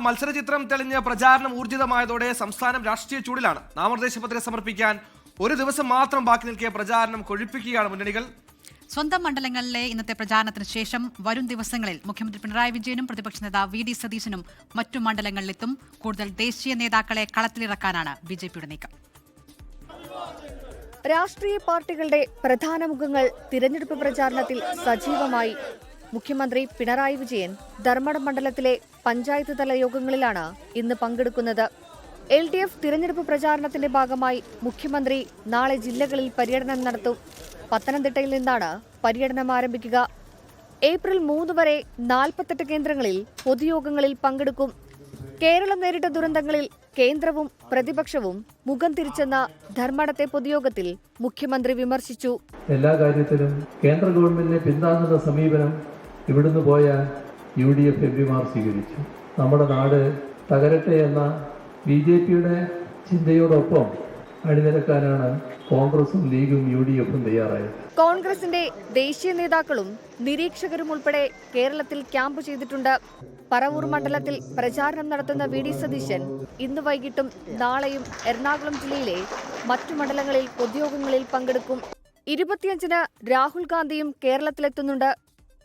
മത്സരചിത്രം തെളിഞ്ഞ പ്രചാരണം ഊർജിതമായതോടെ സംസ്ഥാനം രാഷ്ട്രീയ ചൂടിലാണ്. നാമനിർദ്ദേശ പത്രിക സമർപ്പിക്കാൻ ഒരു ദിവസം മാത്രം ബാക്കി നിൽക്കിയ പ്രചാരണം കൊഴുപ്പിക്കുകയാണ് മുന്നണികൾ. സ്വന്തം മണ്ഡലങ്ങളിലെ ഇന്നത്തെ പ്രചാരണത്തിന് ശേഷം വരും ദിവസങ്ങളിൽ മുഖ്യമന്ത്രി പിണറായി വിജയനും പ്രതിപക്ഷ നേതാവ് വി ഡി സതീശനും മറ്റു മണ്ഡലങ്ങളിലെത്തും. കൂടുതൽ ദേശീയ നേതാക്കളെ കളത്തിലിറക്കാനാണ് ബിജെപിയുടെ നീക്കം. രാഷ്ട്രീയ പാർട്ടികളുടെ പ്രധാന മുഖങ്ങൾ തിരഞ്ഞെടുപ്പ് പ്രചാരണത്തിൽ സജീവമായി. മുഖ്യമന്ത്രി പിണറായി വിജയൻ ധർമ്മടം മണ്ഡലത്തിലെ പഞ്ചായത്ത് തല യോഗങ്ങളിലാണ് ഇന്ന് പങ്കെടുക്കുന്നത്. LDF തിരഞ്ഞെടുപ്പ് പ്രചാരണത്തിന്റെ ഭാഗമായി മുഖ്യമന്ത്രി നാളെ ജില്ലകളിൽ പര്യടനം നടത്തും. പത്തനംതിട്ടയിൽ നിന്നാണ് പര്യടനം ആരംഭിക്കുക. ഏപ്രിൽ 3 വരെ 48 കേന്ദ്രങ്ങളിൽ പൊതുയോഗങ്ങളിൽ പങ്കെടുക്കും. കേരളം നേരിട്ട ദുരന്തങ്ങളിൽ കേന്ദ്രവും പ്രതിപക്ഷവും മുഖം തിരിച്ചെന്ന ധർമ്മടത്തെ പൊതുയോഗത്തിൽ മുഖ്യമന്ത്രി വിമർശിച്ചു. എല്ലാ കാര്യത്തിലും കേന്ദ്ര ഗവൺമെന്റിനെ പിന്താങ്ങുന്ന സമീപനം ഇവിടുന്ന് പോയ UDF എംപിമാർ സ്വീകരിച്ചു. നമ്മുടെ നാട് തകരട്ടെ എന്ന BJPയുടെ ചിന്തയോടൊപ്പം അണിനിരക്കാനാണ് കോൺഗ്രസും ലീഗും UDFും തയ്യാറായത്. കോൺഗ്രസിന്റെ ദേശീയ നേതാക്കളും നിരീക്ഷകരും ഉൾപ്പെടെ കേരളത്തിൽ ക്യാമ്പ് ചെയ്തിട്ടുണ്ട്. പറവൂർ മണ്ഡലത്തിൽ പ്രചാരണം നടത്തുന്ന വി ഡി സതീശൻ ഇന്ന് വൈകിട്ടും നാളെയും എറണാകുളം ജില്ലയിലെ മറ്റു മണ്ഡലങ്ങളിൽ പൊതുയോഗങ്ങളിൽ പങ്കെടുക്കും. 25-ന് രാഹുൽ ഗാന്ധിയും കേരളത്തിലെത്തുന്നുണ്ട്.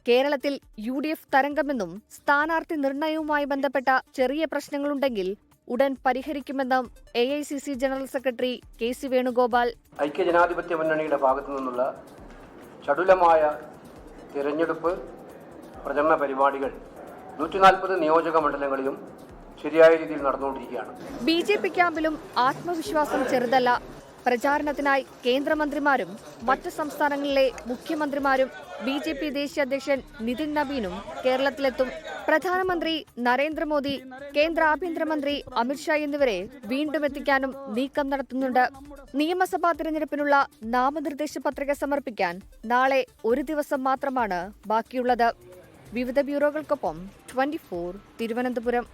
കേരളത്തിൽ UDF തരംഗമെന്നും സ്ഥാനാർത്ഥി നിർണയവുമായി ബന്ധപ്പെട്ട ചെറിയ പ്രശ്നങ്ങളുണ്ടെങ്കിൽ ഉടൻ പരിഹരിക്കുമെന്നും AICC general secretary KC Venugopal. ഐക്യജനാധിപത്യ മുന്നണിയുടെ ഭാഗത്തു നിന്നുള്ള ചടുലമായ തിരഞ്ഞെടുപ്പ് പ്രചരണ പരിപാടികൾ 140 നിയോജക മണ്ഡലങ്ങളിലും ശരിയായ രീതിയിൽ നടന്നുകൊണ്ടിരിക്കുകയാണ്. BJP ക്യാമ്പിലും ആത്മവിശ്വാസം ചെറുതല്ല. പ്രചാരണത്തിനായി കേന്ദ്രമന്ത്രിമാരും മറ്റ് സംസ്ഥാനങ്ങളിലെ മുഖ്യമന്ത്രിമാരും BJP ദേശീയ അധ്യക്ഷൻ നിതിൻ നബീനും കേരളത്തിലെത്തും. പ്രധാനമന്ത്രി നരേന്ദ്രമോദി, കേന്ദ്ര ആഭ്യന്തരമന്ത്രി അമിത്ഷാ എന്നിവരെ വീണ്ടും എത്തിക്കാനും നീക്കം നടത്തുന്നുണ്ട്. നിയമസഭാ തിരഞ്ഞെടുപ്പിനുള്ള നാമനിർദ്ദേശ പത്രിക സമർപ്പിക്കാൻ നാളെ ഒരു ദിവസം മാത്രമാണ് ബാക്കിയുള്ളത്. വിവിധ ബ്യൂറോകൾക്കൊപ്പം 24 തിരുവനന്തപുരം.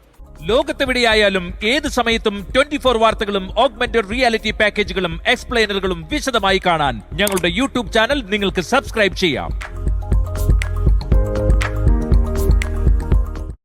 ലോകത്തെവിടെയായാലും ഏത് സമയത്തും 24 വാർത്തകളും ഓഗ്മെന്റഡ് റിയാലിറ്റി പാക്കേജുകളും എക്സ്പ്ലെയിനറുകളും വിശദമായി കാണാൻ ഞങ്ങളുടെ YouTube ചാനൽ നിങ്ങൾക്ക് സബ്സ്ക്രൈബ് ചെയ്യാം.